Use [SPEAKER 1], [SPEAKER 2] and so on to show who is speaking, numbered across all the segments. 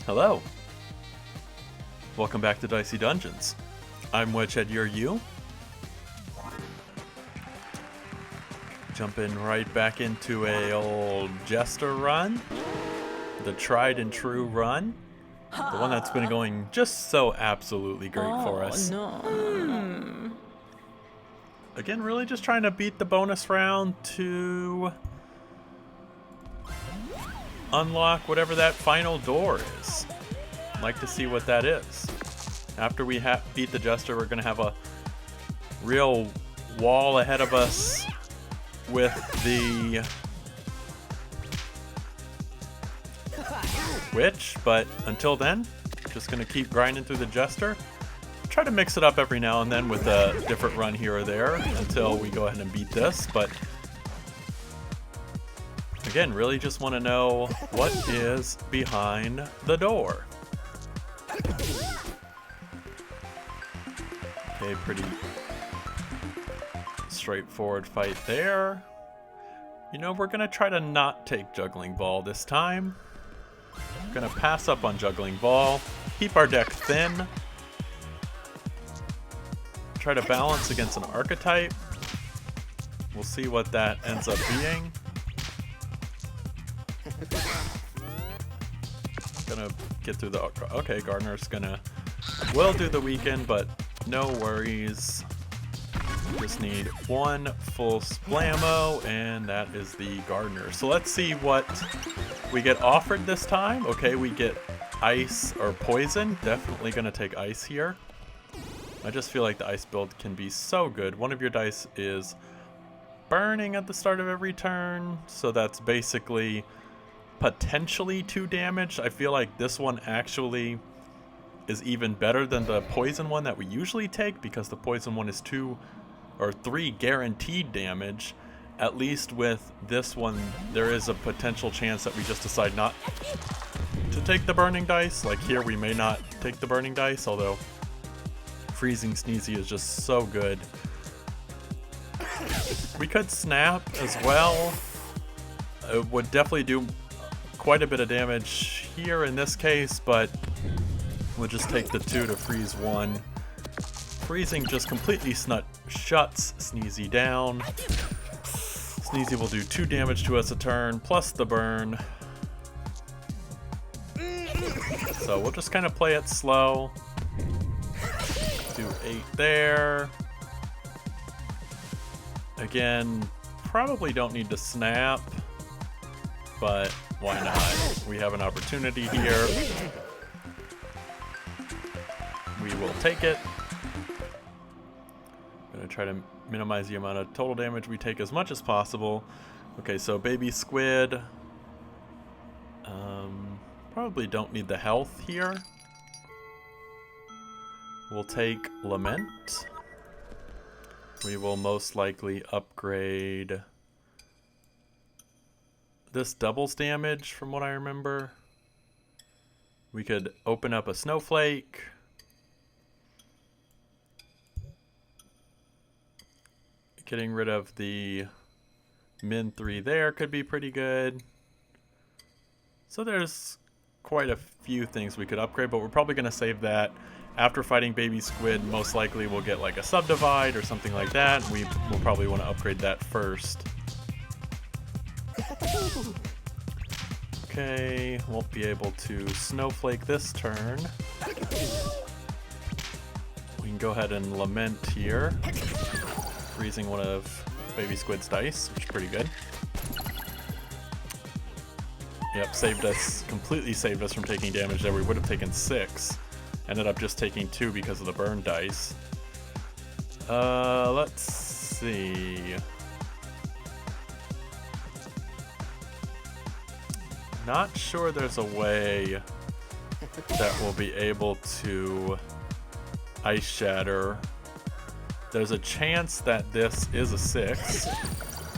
[SPEAKER 1] Hello. Welcome back to Dicey Dungeons. I'm Wedgehead, you're you. Jumping right back into a old Jester run. The tried and true run. The one that's been going just so absolutely great for us.
[SPEAKER 2] No.
[SPEAKER 1] Again, really just trying to beat the bonus round to unlock whatever that final door is. I'd like to see what that is. After we beat the Jester, we're going to have a real wall ahead of us with the Witch, but until then, just going to keep grinding through the Jester. Try to mix it up every now and then with a different run here or there until we go ahead and beat this, but again, really just want to know what is behind the door. Okay, pretty straightforward fight there. You know, we're gonna try to not take Juggling Ball this time. Gonna pass up on Juggling Ball, keep our deck thin, try to balance against an archetype. We'll see what that ends up being. Gonna get through the... Okay, Gardener's will do the weekend, but no worries. Just need one full Splammo, and that is the Gardener. So let's see what we get offered this time. Okay, we get Ice or Poison. Definitely gonna take Ice here. I just feel like the Ice build can be so good. One of your dice is burning at the start of every turn, so that's basically potentially 2 damage. I feel like this one actually is even better than the poison one that we usually take, because the poison one is 2 or 3 guaranteed damage. At least with this one, there is a potential chance that we just decide not to take the burning dice. Like here, we may not take the burning dice, although Freezing Sneezy is just so good. We could snap as well. It would definitely do quite a bit of damage here in this case, but we'll just take the 2 to freeze 1. Freezing just completely shuts Sneezy down. Sneezy will do 2 damage to us a turn, plus the burn. So we'll just kind of play it slow. Do 8 there. Again, probably don't need to snap, but why not? We have an opportunity here. We will take it. Gonna try to minimize the amount of total damage we take as much as possible. Okay, so Baby Squid. Probably don't need the health here. We'll take Lament. We will most likely upgrade. This doubles damage from what I remember. We could open up a Snowflake. Getting rid of the min 3 there could be pretty good. So there's quite a few things we could upgrade, but we're probably going to save that after fighting Baby Squid. Most likely we'll get like a Subdivide or something like that. We will probably want to upgrade that first. Okay, won't be able to Snowflake this turn. We can go ahead and Lament here. Freezing one of Baby Squid's dice, which is pretty good. Yep, completely saved us from taking damage there. We would have taken 6. Ended up just taking 2 because of the burn dice. Let's see. Not sure there's a way that we'll be able to Ice Shatter. There's a chance that this is a 6,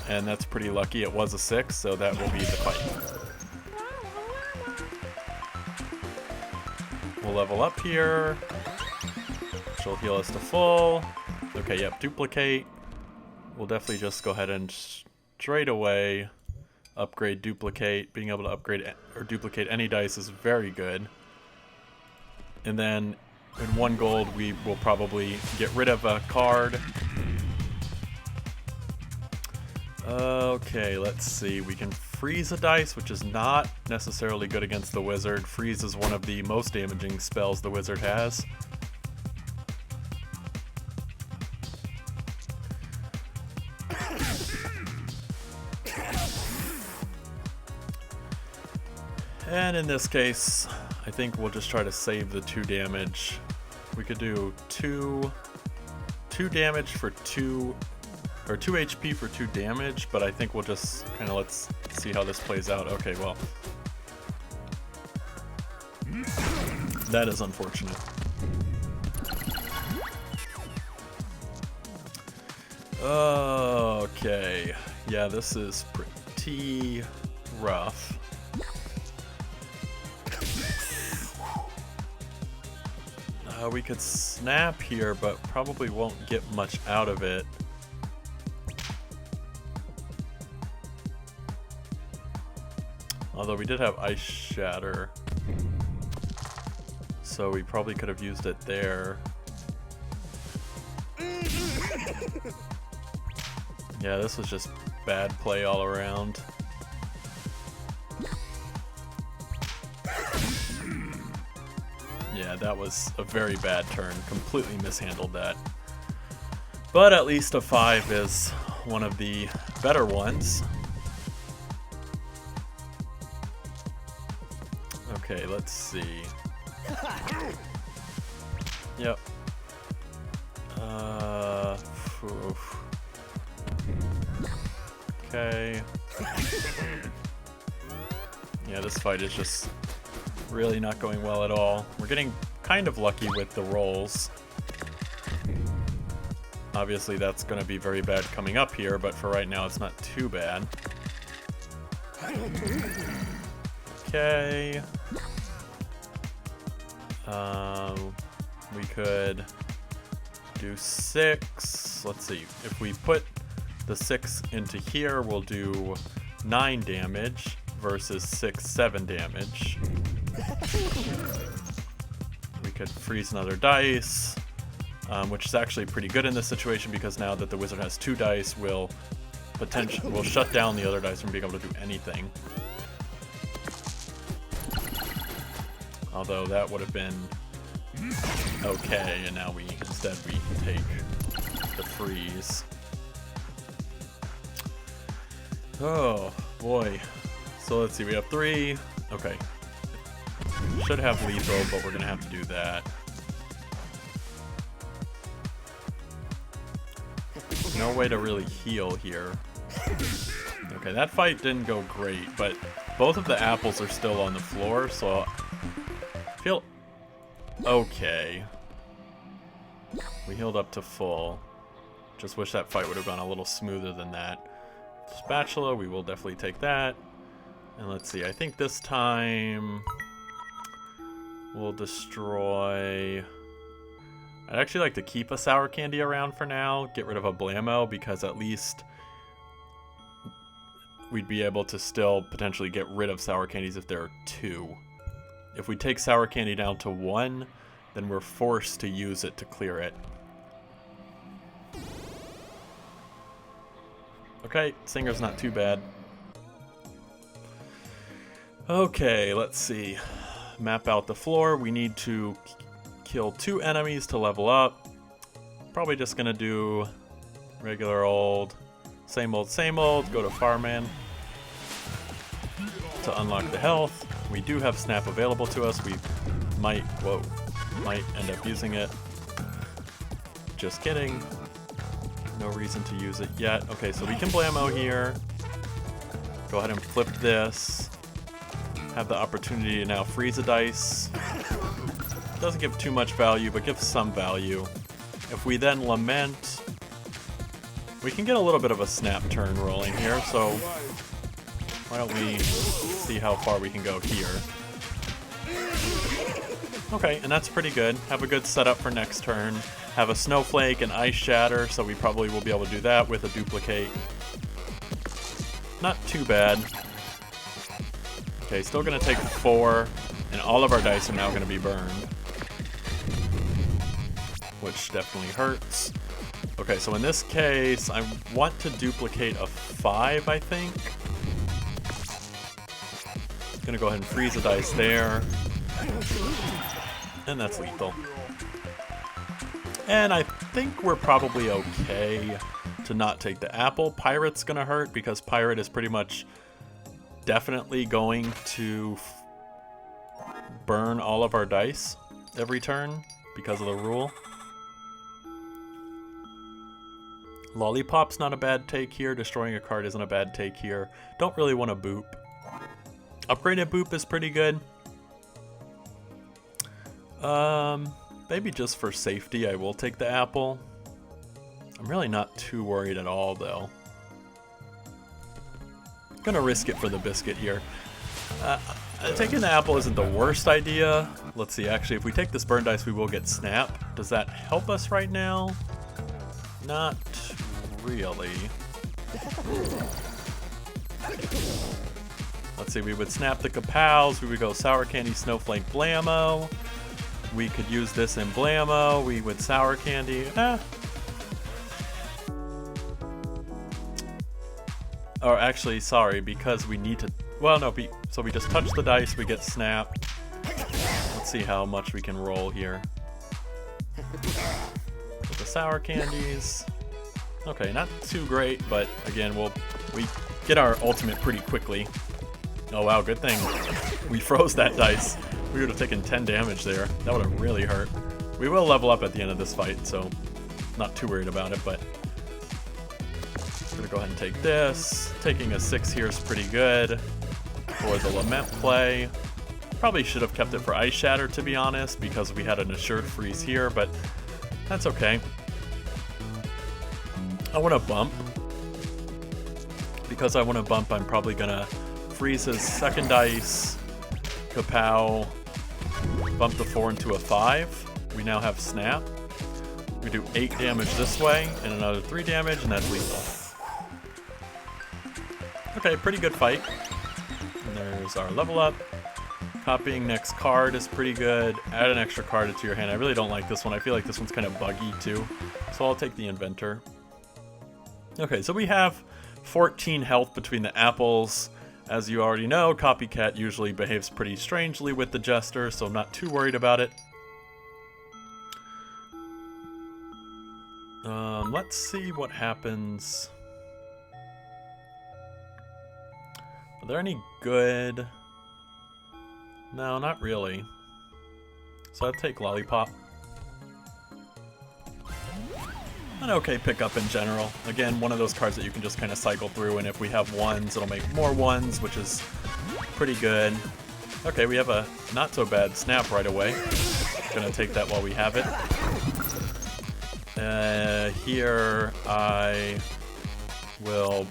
[SPEAKER 1] and that's pretty lucky. It was a 6, so that will be the fight. We'll level up here. She'll heal us to full. Okay, yep, duplicate. We'll definitely just go ahead and straight away upgrade duplicate. Being able to upgrade or duplicate any dice is very good. And then in 1 gold, we will probably get rid of a card. Okay, let's see. We can freeze a dice, which is not necessarily good against the wizard. Freeze is one of the most damaging spells the wizard has. And in this case, I think we'll just try to save the 2 damage. We could do 2 damage for 2, or 2 HP for 2 damage, but I think we'll just kind of let's see how this plays out. Okay, well, that is unfortunate. Okay, yeah, this is pretty rough. We could snap here, but probably won't get much out of it. Although we did have Ice Shatter, so we probably could have used it there. Yeah, this was just bad play all around. Yeah, that was a very bad turn. Completely mishandled that. But at least a 5 is one of the better ones. Okay, let's see. Yep. Oof. Okay. Yeah, this fight is just really not going well at all. We're getting kind of lucky with the rolls. Obviously that's going to be very bad coming up here, but for right now it's not too bad. Okay. We could do 6. Let's see. If we put the 6 into here, we'll do 9 damage versus 7 damage. We could freeze another dice, which is actually pretty good in this situation because now that the wizard has 2 dice, we'll shut down the other dice from being able to do anything. Although that would have been okay, and now instead we take the freeze. Oh boy. So let's see, we have 3. Okay. Should have lethal, but we're gonna have to do that. No way to really heal here. Okay, that fight didn't go great, but both of the apples are still on the floor, so I feel okay. We healed up to full. Just wish that fight would have gone a little smoother than that. Spatula, we will definitely take that. And let's see, I think this time we'll destroy... I'd actually like to keep a sour candy around for now, get rid of a blammo, because at least we'd be able to still potentially get rid of sour candies if there are 2. If we take sour candy down to 1, then we're forced to use it to clear it. Okay, Singer's not too bad. Okay, let's see. Map out the floor. We need to kill 2 enemies to level up. Probably just gonna do regular old, same old, go to Farman to unlock the health. We do have Snap available to us. We might end up using it. Just kidding. No reason to use it yet. Okay, so we can blammo here. Go ahead and flip this. Have the opportunity to now freeze a dice. Doesn't give too much value, but gives some value. If we then lament, we can get a little bit of a snap turn rolling here, so why don't we see how far we can go here. Okay, and that's pretty good. Have a good setup for next turn. Have a Snowflake and Ice Shatter, so we probably will be able to do that with a Duplicate. Not too bad. Okay, still gonna take 4, and all of our dice are now gonna be burned. which definitely hurts. Okay, so in this case, I want to duplicate a 5, I think. Gonna go ahead and freeze a dice there. And that's lethal. And I think we're probably okay to not take the apple. Pirate's gonna hurt because Pirate is pretty much definitely going to burn all of our dice every turn because of the rule. Lollipop's not a bad take here. Destroying a card isn't a bad take here. Don't really want to boop. Upgraded boop is pretty good. Maybe just for safety I will take the apple. I'm really not too worried at all though. Gonna risk it for the biscuit here. Taking the apple isn't the worst idea. Let's see, actually if we take this burn dice we will get snap. Does that help us right now? Not really. Let's see, we would snap the kapows, we would go sour candy, snowflake, blammo. We could use this in blammo, we would sour candy, Or actually, sorry, because we need to, well no, so we just touch the dice, we get snap. Let's see how much we can roll here. With the sour candies. Okay, not too great, but again, we get our ultimate pretty quickly. Oh wow, good thing we froze that dice. We would have taken 10 damage there. That would have really hurt. We will level up at the end of this fight, so not too worried about it, but I'm gonna go ahead and take this. Taking a 6 here is pretty good for the Lament play. Probably should have kept it for Ice Shatter, to be honest, because we had an assured freeze here, but that's okay. I want to bump. Because I want to bump, I'm probably gonna freeze his second dice, kapow, bump the 4 into a 5. We now have snap. We do 8 damage this way, and another 3 damage, and that's lethal. Okay, pretty good fight. And there's our level up. Copying next card is pretty good. Add an extra card into your hand. I really don't like this one. I feel like this one's kind of buggy too. So I'll take the Inventor. Okay, so we have 14 health between the apples. As you already know, Copycat usually behaves pretty strangely with the Jester, so I'm not too worried about it. Let's see what happens. Are there any good? No, not really. So I'd take Lollipop. An okay pickup in general. Again, one of those cards that you can just kind of cycle through, and if we have ones, it'll make more ones, which is pretty good. Okay, we have a not so bad snap right away. Gonna take that while we have it. Here I will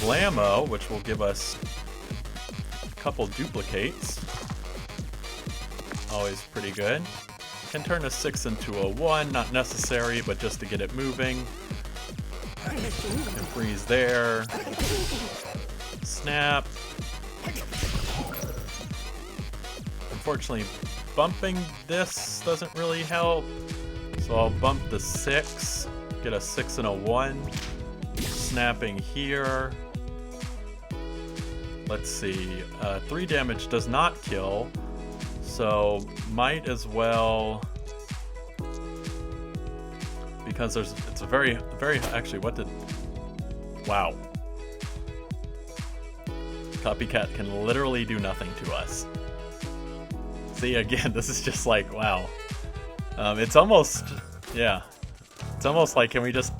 [SPEAKER 1] blammo, which will give us a couple duplicates. Always pretty good. Can turn a 6 into a 1, not necessary, but just to get it moving. Can freeze there. Snap. Unfortunately, bumping this doesn't really help. So I'll bump the 6, get a 6 and a 1. Snapping here. Let's see. 3 damage does not kill. So might as well, because it's a very actually wow. Copycat can literally do nothing to us. See, again, this is just like, wow. It's almost like, can we just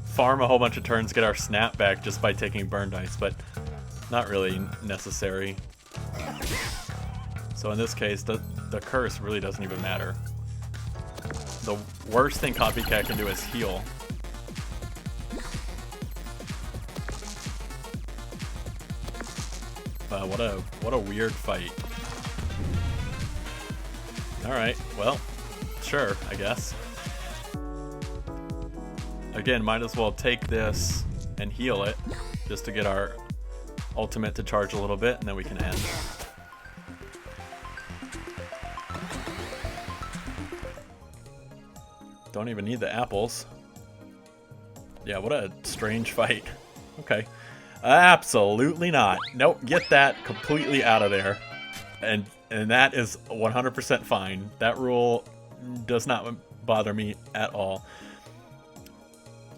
[SPEAKER 1] farm a whole bunch of turns, get our snap back just by taking burn dice, but not really necessary. So in this case, the curse really doesn't even matter. The worst thing Copycat can do is heal. What a weird fight. Alright, well, sure, I guess. Again, might as well take this and heal it, just to get our ultimate to charge a little bit, and then we can end. Don't even need the apples. Yeah, what a strange fight. Okay. Absolutely not. Nope, get that completely out of there. And that is 100% fine. That rule does not bother me at all.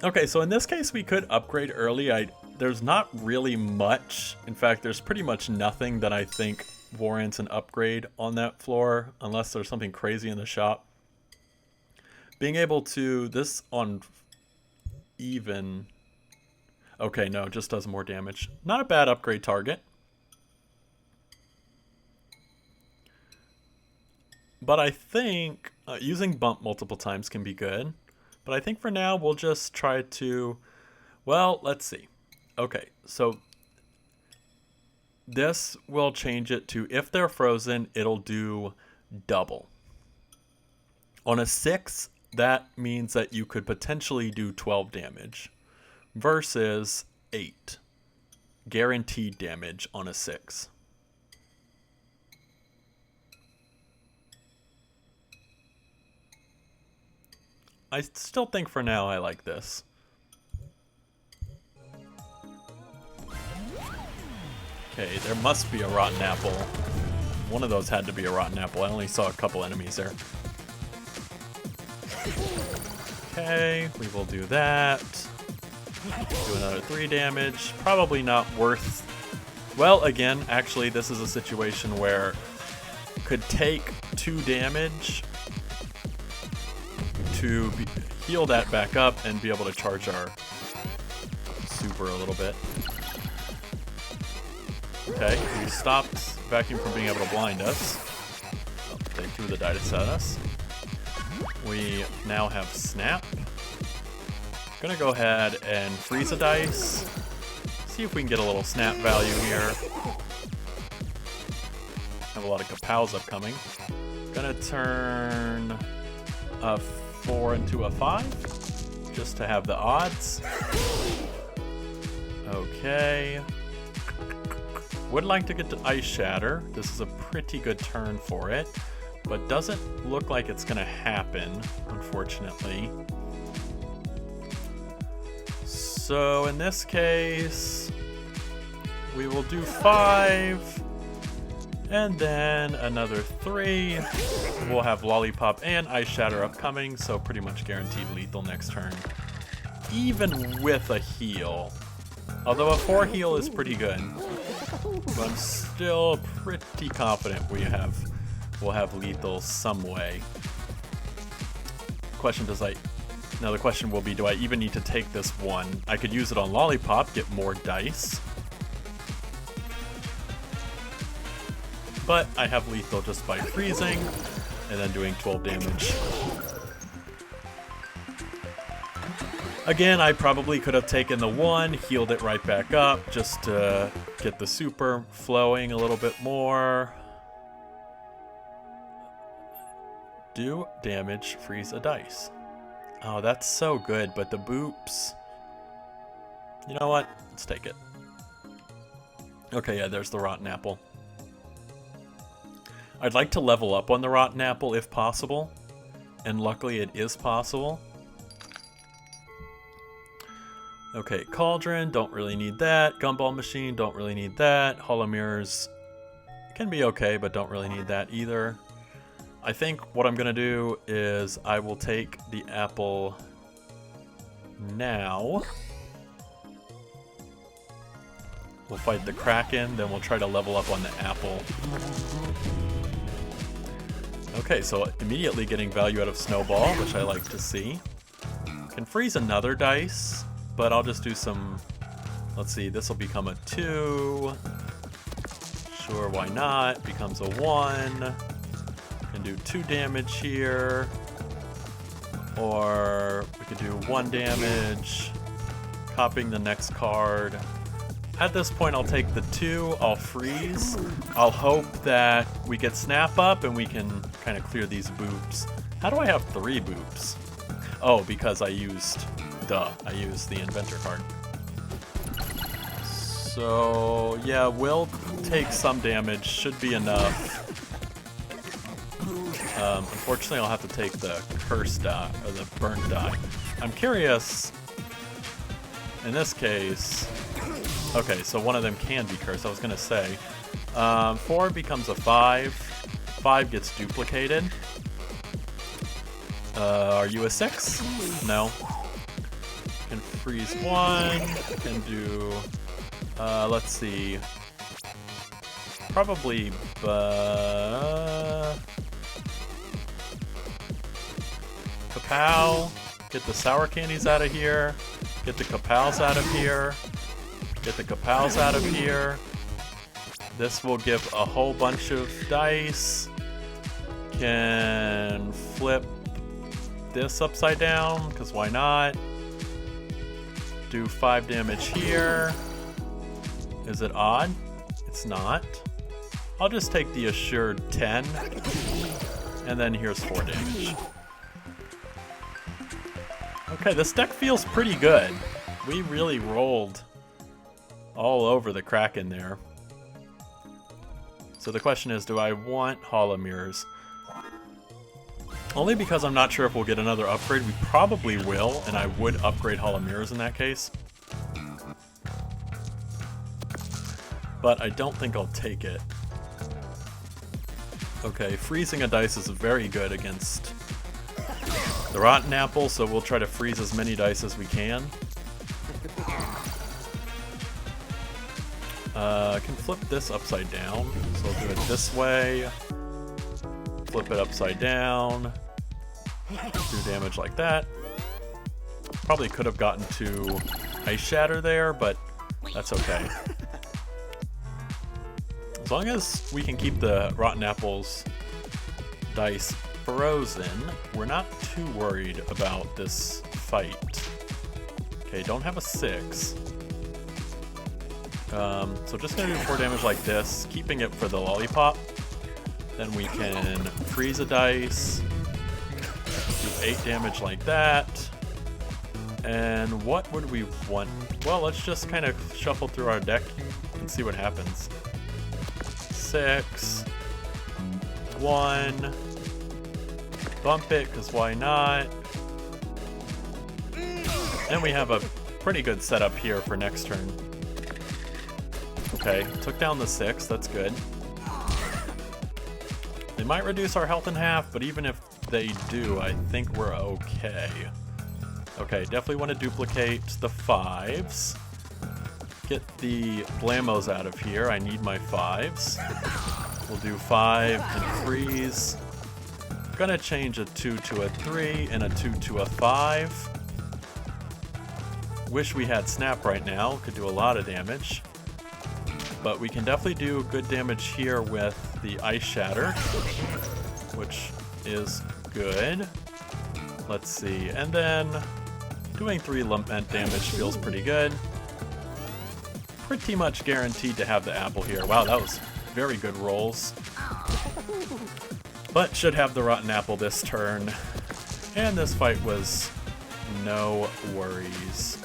[SPEAKER 1] Okay, so in this case we could upgrade early. There's not really much. In fact, there's pretty much nothing that I think warrants an upgrade on that floor, unless there's something crazy in the shop. Being able to, this on even, okay, no, just does more damage. Not a bad upgrade target. But I think using bump multiple times can be good. But I think for now we'll just try to, well, let's see. Okay, so this will change it to, if they're frozen, it'll do double. On a 6, that means that you could potentially do 12 damage versus 8 guaranteed damage on a 6. I still think for now I like this. Okay, there must be a rotten apple. One of those had to be a rotten apple. I only saw a couple enemies there. Okay, we will do that. Do another 3 damage. Probably not worth... Well, again, actually, this is a situation where could take 2 damage to heal that back up and be able to charge our super a little bit. Okay, we stopped Vacuum from being able to blind us. Oh, they threw the dice at us. We now have Snap. Gonna go ahead and freeze a dice. See if we can get a little snap value here. Have a lot of kapows upcoming. Gonna turn a 4 into a 5, just to have the odds. Okay. Would like to get to Ice Shatter. This is a pretty good turn for it, but doesn't look like it's gonna happen, unfortunately. So in this case, we will do 5, and then another 3. We'll have Lollipop and Ice Shatter upcoming, so pretty much guaranteed lethal next turn. Even with a heal. Although a 4 heal is pretty good. But I'm still pretty confident we'll have lethal some way. Now the question will be, do I even need to take this 1? I could use it on Lollipop, get more dice. But I have lethal just by freezing and then doing 12 damage. Again, I probably could have taken the 1, healed it right back up just to get the super flowing a little bit more. Do damage, freeze a dice. Oh, that's so good, but the boops... You know what? Let's take it. Okay, yeah, there's the rotten apple. I'd like to level up on the rotten apple if possible, and luckily it is possible. Okay, Cauldron, don't really need that. Gumball Machine, don't really need that. Hollow Mirrors can be okay, but don't really need that either. I think what I'm going to do is I will take the apple now. We'll fight the Kraken, then we'll try to level up on the apple. Okay, so immediately getting value out of Snowball, which I like to see. Can freeze another dice, but I'll just do some... Let's see, this will become a 2. Sure, why not? Becomes a 1. Can do 2 damage here. Or we could do 1 damage. Copying the next card. At this point, I'll take the 2, I'll freeze. I'll hope that we get Snap Up and we can kind of clear these boops. How do I have 3 boops? Oh, because I used the Inventor card. So, yeah, we'll take some damage, should be enough. Unfortunately, I'll have to take the cursed die, or the burnt die. I'm curious, in this case, okay, so one of them can be cursed, I was going to say. 4 becomes a 5. 5 gets duplicated. Are you a 6? No. Can freeze 1. Can do, let's see. Probably, Kapow. Get the sour candies out of here. Get the Kapows out of here. Get the Kapows out of here. This will give a whole bunch of dice. Can flip this upside down, because why not? Do 5 damage here. Is it odd? It's not. I'll just take the assured 10. And then here's 4 damage. Okay, this deck feels pretty good. We really rolled all over the Kraken there. So the question is, do I want Hall of Mirrors? Only because I'm not sure if we'll get another upgrade. We probably will, and I would upgrade Hall of Mirrors in that case. But I don't think I'll take it. Okay, freezing a dice is very good against the Rotten Apple, so we'll try to freeze as many dice as we can. I can flip this upside down, so I'll do it this way. Flip it upside down. Do damage like that. Probably could have gotten to Ice Shatter there, but that's okay. As long as we can keep the Rotten Apple's dice frozen, we're not too worried about this fight. Okay, don't have a 6. So just gonna do 4 damage like this, keeping it for the lollipop. Then we can freeze a dice, do 8 damage like that. And what would we want? Well, let's just kind of shuffle through our deck and see what happens. 6, 1, bump it, because why not? And we have a pretty good setup here for next turn. Okay, took down the 6, that's good. They might reduce our health in half, but even if they do, I think we're okay. Okay, definitely want to duplicate the 5s. Get the Blamos out of here. I need my 5s. We'll do 5 and freeze. Gonna change a 2 to a 3 and a 2 to a 5. Wish we had Snap right now. Could do a lot of damage. But we can definitely do good damage here with the Ice Shatter, which is good. Let's see. And then doing 3 Lament damage feels pretty good. Pretty much guaranteed to have the apple here. Wow, that was very good rolls. But should have the Rotten Apple this turn. And this fight was no worries.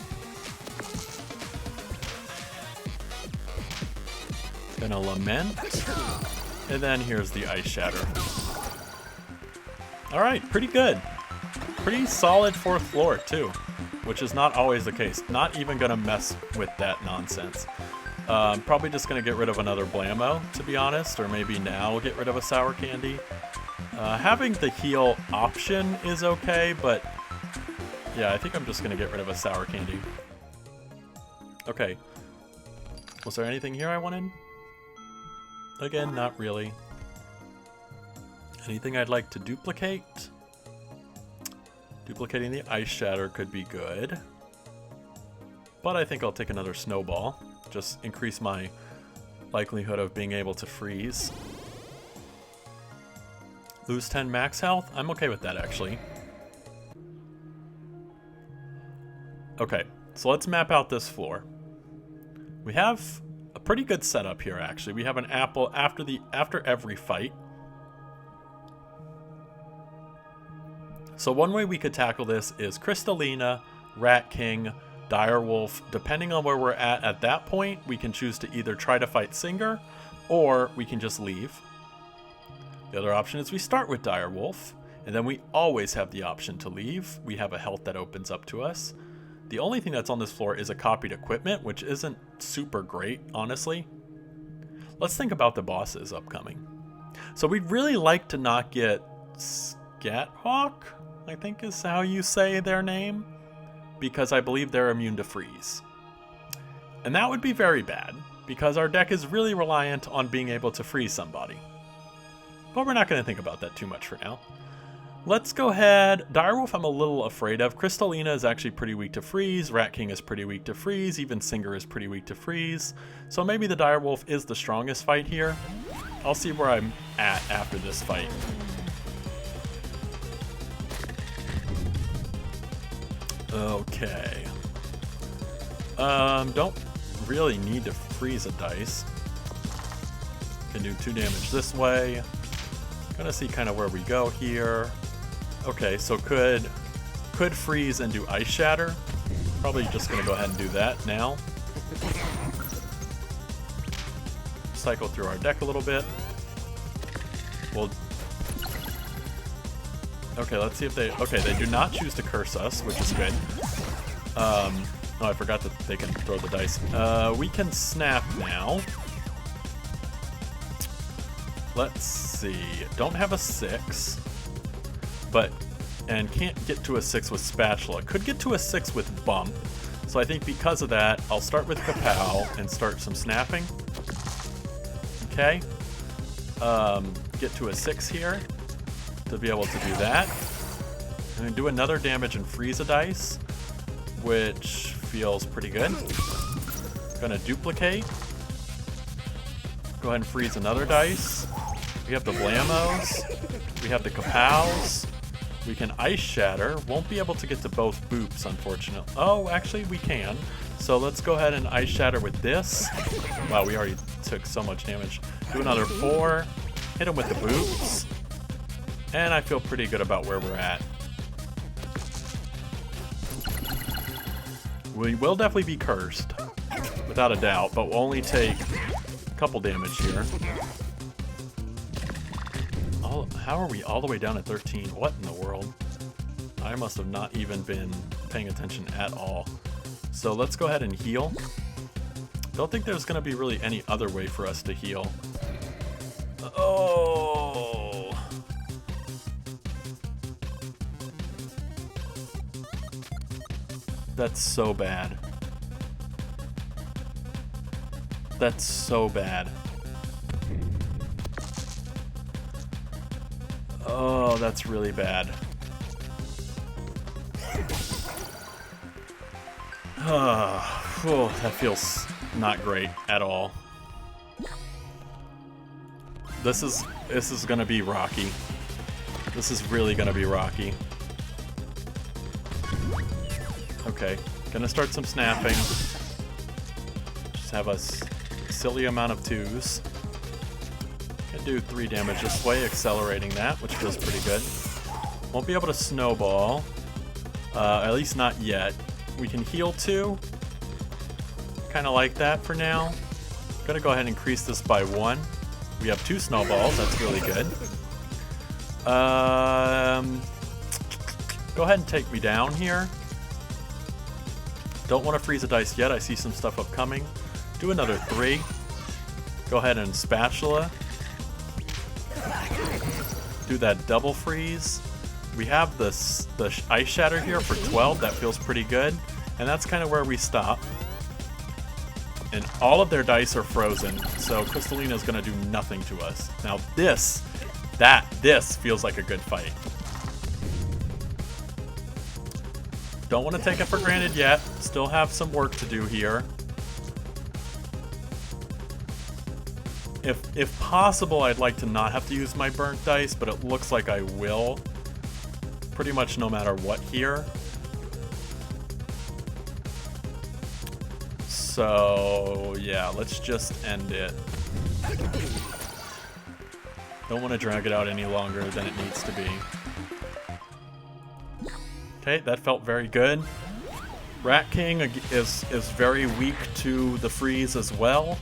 [SPEAKER 1] Gonna Lament. And then here's the Ice Shatter. Alright, pretty good. Pretty solid 4th floor too, which is not always the case. Not even gonna mess with that nonsense. Probably just gonna get rid of another Blamo, to be honest, or maybe now get rid of a Sour Candy. Having the heal option is okay, but yeah, I think I'm just gonna get rid of a Sour Candy. Okay. Was there anything here I wanted? Again, not really. Anything I'd like to duplicate? Duplicating the Ice Shatter could be good. But I think I'll take another Snowball. Just increase my likelihood of being able to freeze. Lose 10 max health? I'm okay with that, actually. Okay, so let's map out this floor. We have a pretty good setup here, actually. We have an apple after every fight. So one way we could tackle this is Crystalina, Rat King, Direwolf. Depending on where we're at that point, we can choose to either try to fight Singer, or we can just leave. The other option is we start with Direwolf, and then we always have the option to leave. We have a health that opens up to us. The only thing that's on this floor is a copied equipment, which isn't super great, honestly. Let's think about the bosses upcoming. So we'd really like to not get Scathawk, I think is how you say their name, because I believe they're immune to freeze. And that would be very bad, because our deck is really reliant on being able to freeze somebody. But we're not going to think about that too much for now. Let's go ahead. Direwolf I'm a little afraid of. Crystalina is actually pretty weak to freeze. Rat King is pretty weak to freeze. Even Singer is pretty weak to freeze. So maybe the Direwolf is the strongest fight here. I'll see where I'm at after this fight. Okay. Don't really need to freeze a dice. Can do 2 damage this way. Gonna see kind of where we go here. Okay, so could freeze and do Ice Shatter. Probably just gonna go ahead and do that now. Cycle through our deck a little bit. Okay, let's see if they... Okay, they do not choose to curse us, which is good. Oh, I forgot that they can throw the dice. We can snap now. Let's see. Don't have a 6, and can't get to a 6 with Spatula. Could get to a 6 with Bump. So I think because of that, I'll start with Kapow and start some snapping. Okay. Get to a 6 here to be able to do that. And do another damage and freeze a dice, which feels pretty good. Gonna duplicate. Go ahead and freeze another dice. We have the Blamos. We have the Kapows. We can Ice Shatter. Won't be able to get to both Boops, unfortunately. Oh, actually, we can. So let's go ahead and Ice Shatter with this. Wow, we already took so much damage. Do another 4. Hit him with the Boops. And I feel pretty good about where we're at. We will definitely be cursed, without a doubt, but we'll only take a couple damage here. How are we all the way down at 13? What in the world? I must have not even been paying attention at all. So let's go ahead and heal. Don't think there's going to be really any other way for us to heal. Oh! That's so bad. That's so bad. Oh, that's really bad. Oh, that feels not great at all. This is gonna be rocky. This is really gonna be rocky. Okay, gonna start some snapping. Just have a silly amount of 2s. Can do 3 damage this way, accelerating that, which feels pretty good. Won't be able to snowball. At least not yet. We can heal 2. Kind of like that for now. Gonna go ahead and increase this by 1. We have 2 snowballs, that's really good. Go ahead and take me down here. Don't want to freeze a dice yet, I see some stuff upcoming. Do another 3. Go ahead and spatula. Do that double freeze. We have the Ice Shatter here for 12. That feels pretty good. And that's kind of where we stop. And all of their dice are frozen, so Crystalina is going to do nothing to us. Now this feels like a good fight. Don't want to take it for granted yet. Still have some work to do here. If possible, I'd like to not have to use my burnt dice, but it looks like I will. Pretty much no matter what here. So, yeah, let's just end it. Don't want to drag it out any longer than it needs to be. Okay, that felt very good. Rat King is very weak to the freeze as well.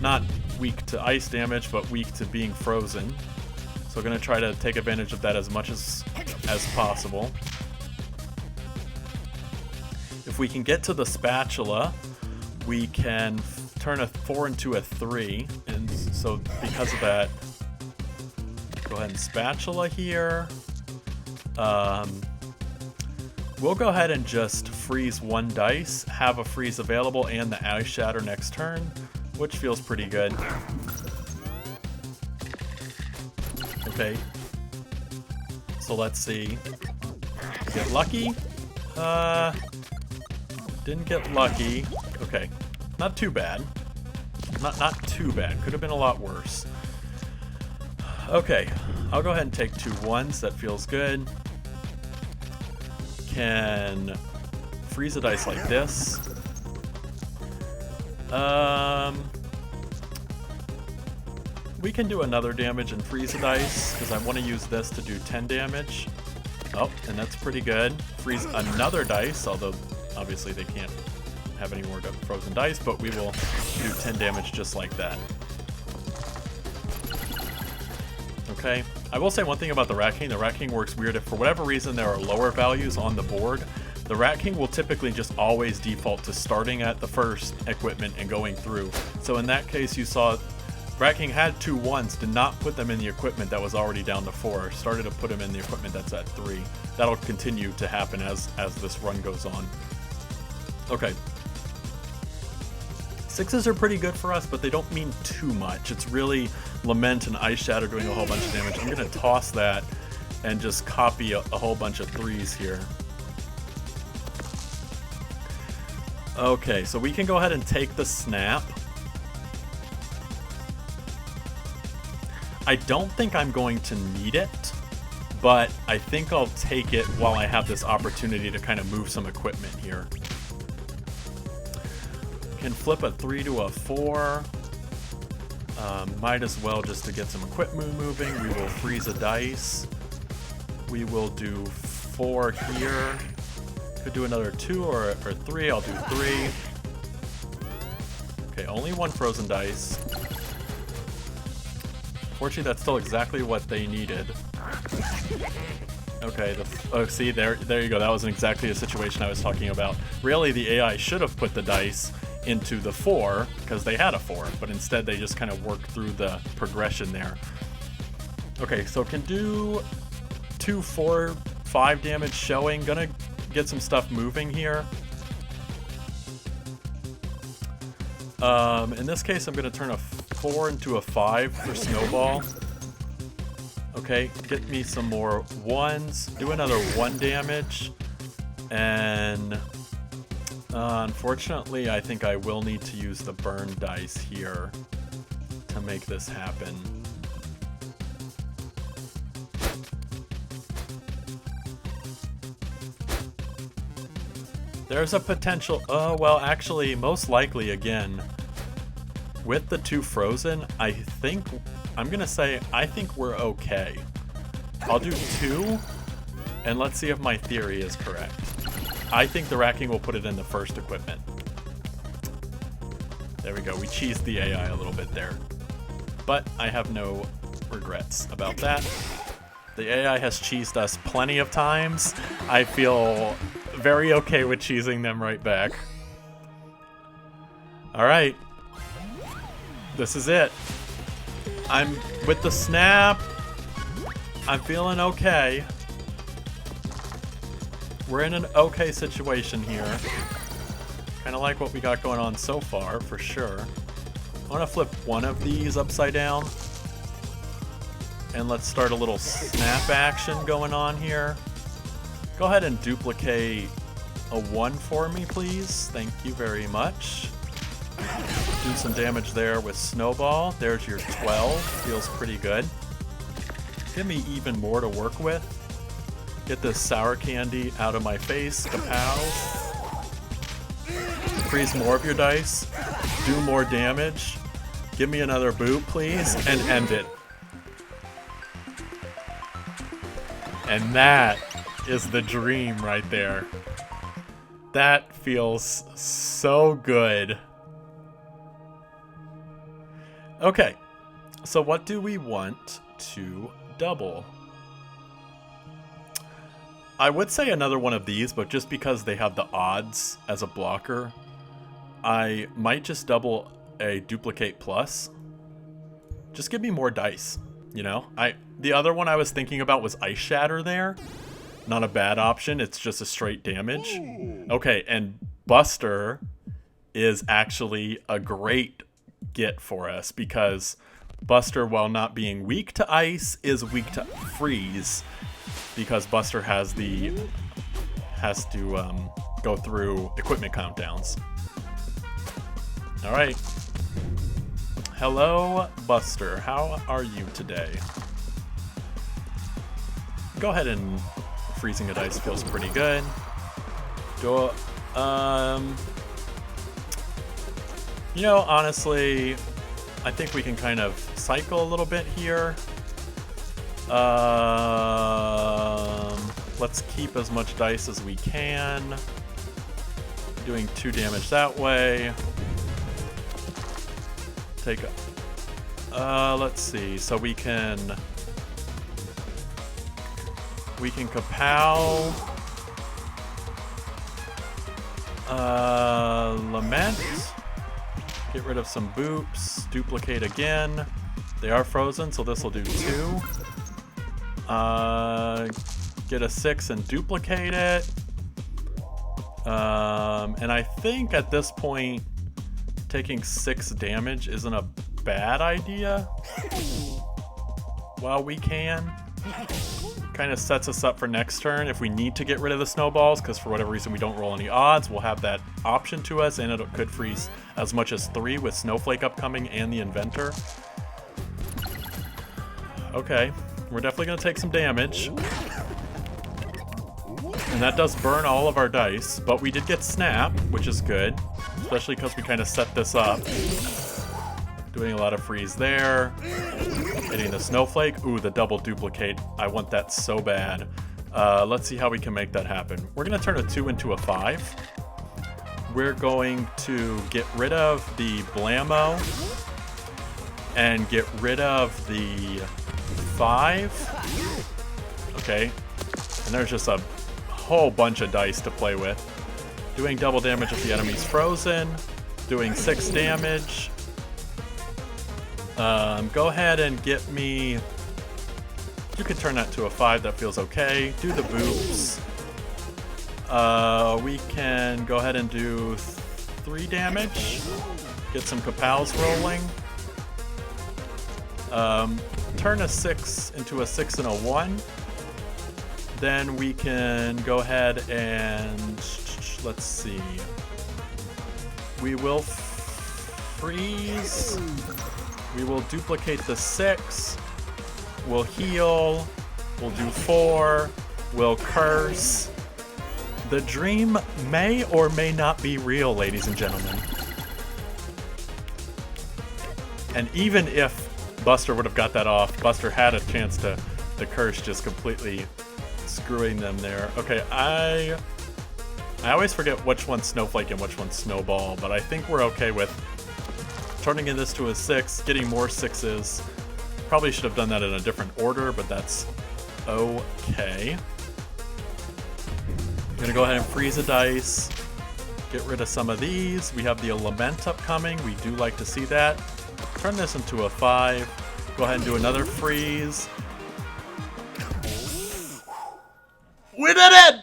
[SPEAKER 1] Not weak to ice damage, but weak to being frozen. So we're going to try to take advantage of that as much as possible. If we can get to the spatula, we can turn a 4 into a 3. And so because of that, go ahead and spatula here. We'll go ahead and just freeze 1 dice, have a freeze available, and the Ice Shatter next turn, which feels pretty good. Okay. So let's see. Get lucky? Didn't get lucky. Okay. Not too bad. Not too bad. Could have been a lot worse. Okay. I'll go ahead and take 2 1s. That feels good. Can freeze a dice like this. We can do another damage and freeze a dice, because I want to use this to do 10 damage. Oh, and that's pretty good. Freeze another dice, although obviously they can't have any more frozen dice, but we will do 10 damage just like that. Okay. I will say one thing about the Rat King. The Rat King works weird. If for whatever reason there are lower values on the board, the Rat King will typically just always default to starting at the first equipment and going through. So in that case, you saw Rat King had 2 1s, did not put them in the equipment that was already down to 4, started to put them in the equipment that's at 3. That'll continue to happen as this run goes on. Okay. 6s are pretty good for us, but they don't mean too much. It's really Lament and Ice Shatter doing a whole bunch of damage. I'm going to toss that and just copy a whole bunch of 3s here. Okay, so we can go ahead and take the snap. I don't think I'm going to need it, but I think I'll take it while I have this opportunity to kind of move some equipment here. Can flip a 3 to a 4. Might as well just to get some equipment moving. We will freeze a dice. We will do 4 here. Could do another 2 or 3. I'll do 3. Okay, only 1 frozen dice. Fortunately, that's still exactly what they needed. Okay, see, there you go. That wasn't exactly the situation I was talking about. Really, the AI should have put the dice into the 4 because they had a 4, but instead they just kind of worked through the progression there. Okay, so can do 2, 4, 5 damage showing. Gonna get some stuff moving here. In this case, I'm gonna turn a 4 into a 5 for Snowball. Okay, get me some more 1s. Do another 1 damage. And unfortunately, I think I will need to use the burn dice here to make this happen. There's a potential... Oh, well, actually, most likely, again, with the 2 frozen, I think... I'm going to say, I think we're okay. I'll do 2, and let's see if my theory is correct. I think the Rat King will put it in the first equipment. There we go. We cheesed the AI a little bit there. But I have no regrets about that. The AI has cheesed us plenty of times. I feel very okay with cheesing them right back. Alright. This is it. I'm with the snap. I'm feeling okay. We're in an okay situation here. Kind of like what we got going on so far, for sure. I want to flip one of these upside down. And let's start a little snap action going on here. Go ahead and duplicate a 1 for me, please. Thank you very much. Do some damage there with Snowball. There's your 12. Feels pretty good. Give me even more to work with. Get this sour candy out of my face. Kapow. Freeze more of your dice. Do more damage. Give me another boot, please. And end it. And that is the dream right there. That feels so good. Okay, so what do we want to double. I would say another one of these, but just because they have the odds as a blocker, I might just double a duplicate plus. Just give me more dice, you know? The other one I was thinking about was Ice Shatter there. Not a bad option, it's just a straight damage. Okay, and Buster is actually a great get for us because Buster, while not being weak to ice, is weak to freeze because Buster has to go through equipment countdowns. All right. Hello, Buster. How are you today? Go ahead and freezing a dice feels pretty good. You know, honestly, I think we can kind of cycle a little bit here. Let's keep as much dice as we can. Doing 2 damage that way. Take let's see. So we can Kapow. Lament. Get rid of some boops. Duplicate again. They are frozen, so this will do 2. Get a 6 and duplicate it. And I think at this point, taking 6 damage isn't a bad idea. While we can. Kind of sets us up for next turn if we need to get rid of the snowballs, because for whatever reason we don't roll any odds, we'll have that option to us, and it could freeze as much as 3 with Snowflake upcoming and the Inventor. Okay, we're definitely going to take some damage. And that does burn all of our dice, but we did get Snap, which is good, especially because we kind of set this up. Doing a lot of freeze there. Hitting the Snowflake. Ooh, the double duplicate. I want that so bad. Let's see how we can make that happen. We're going to turn a 2 into a 5. We're going to get rid of the Blammo and get rid of the 5. Okay. And there's just a whole bunch of dice to play with. Doing double damage if the enemy's frozen. Doing 6 damage. Go ahead and get me... You can turn that to a 5, that feels okay. Do the boops. We can go ahead and do 3 damage. Get some Kapows rolling. Turn a 6 into a 6 and a 1. Then we can go ahead and... Let's see. We will freeze... We will duplicate the 6. We'll heal. We'll do 4. We'll curse. The dream may or may not be real, ladies and gentlemen. And even if Buster would have got that off, Buster had a chance to curse, just completely screwing them there. Okay, I always forget which one's Snowflake and which one's Snowball, but I think we're okay with turning this to a 6, getting more 6s. Probably should have done that in a different order, but that's okay. I'm gonna go ahead and freeze a dice. Get rid of some of these. We have the Lament upcoming. We do like to see that. Turn this into a 5. Go ahead and do another freeze. We did it!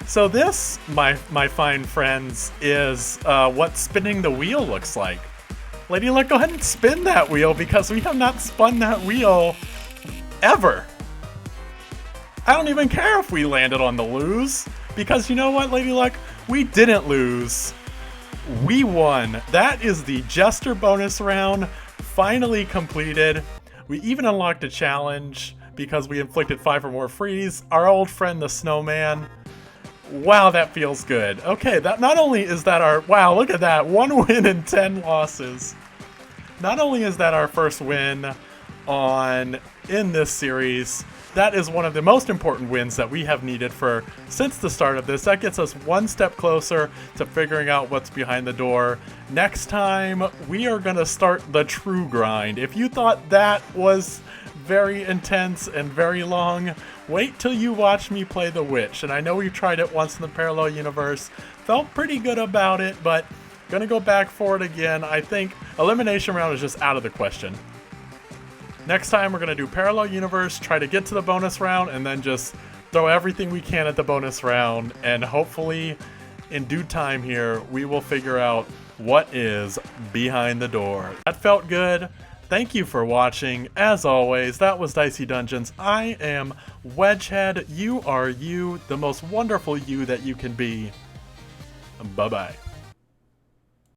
[SPEAKER 1] So this, my fine friends, is what spinning the wheel looks like. Lady Luck, go ahead and spin that wheel, because we have not spun that wheel ever. I don't even care if we landed on the lose, because you know what, Lady Luck? We didn't lose. We won. That is the Jester bonus round, finally completed. We even unlocked a challenge, because we inflicted 5 or more freeze. Our old friend, the Snowman. Wow, that feels good. Okay, that not only is that our... Wow, look at that. 1 win and 10 losses. Not only is that our first win in this series, that is one of the most important wins that we have needed since the start of this. That gets us one step closer to figuring out what's behind the door. Next time, we are going to start the true grind. If you thought that was very intense and very long, wait till you watch me play the witch. And I know we tried it once in the parallel universe, felt pretty good about it, but gonna go back for it again. I think elimination round is just out of the question. Next time we're gonna do parallel universe, try to get to the bonus round, and then just throw everything we can at the bonus round, and hopefully in due time here we will figure out what is behind the door. That felt good. Thank you for watching. As always, that was Dicey Dungeons. I am Wedgehead. You are you, the most wonderful you that you can be. Bye-bye.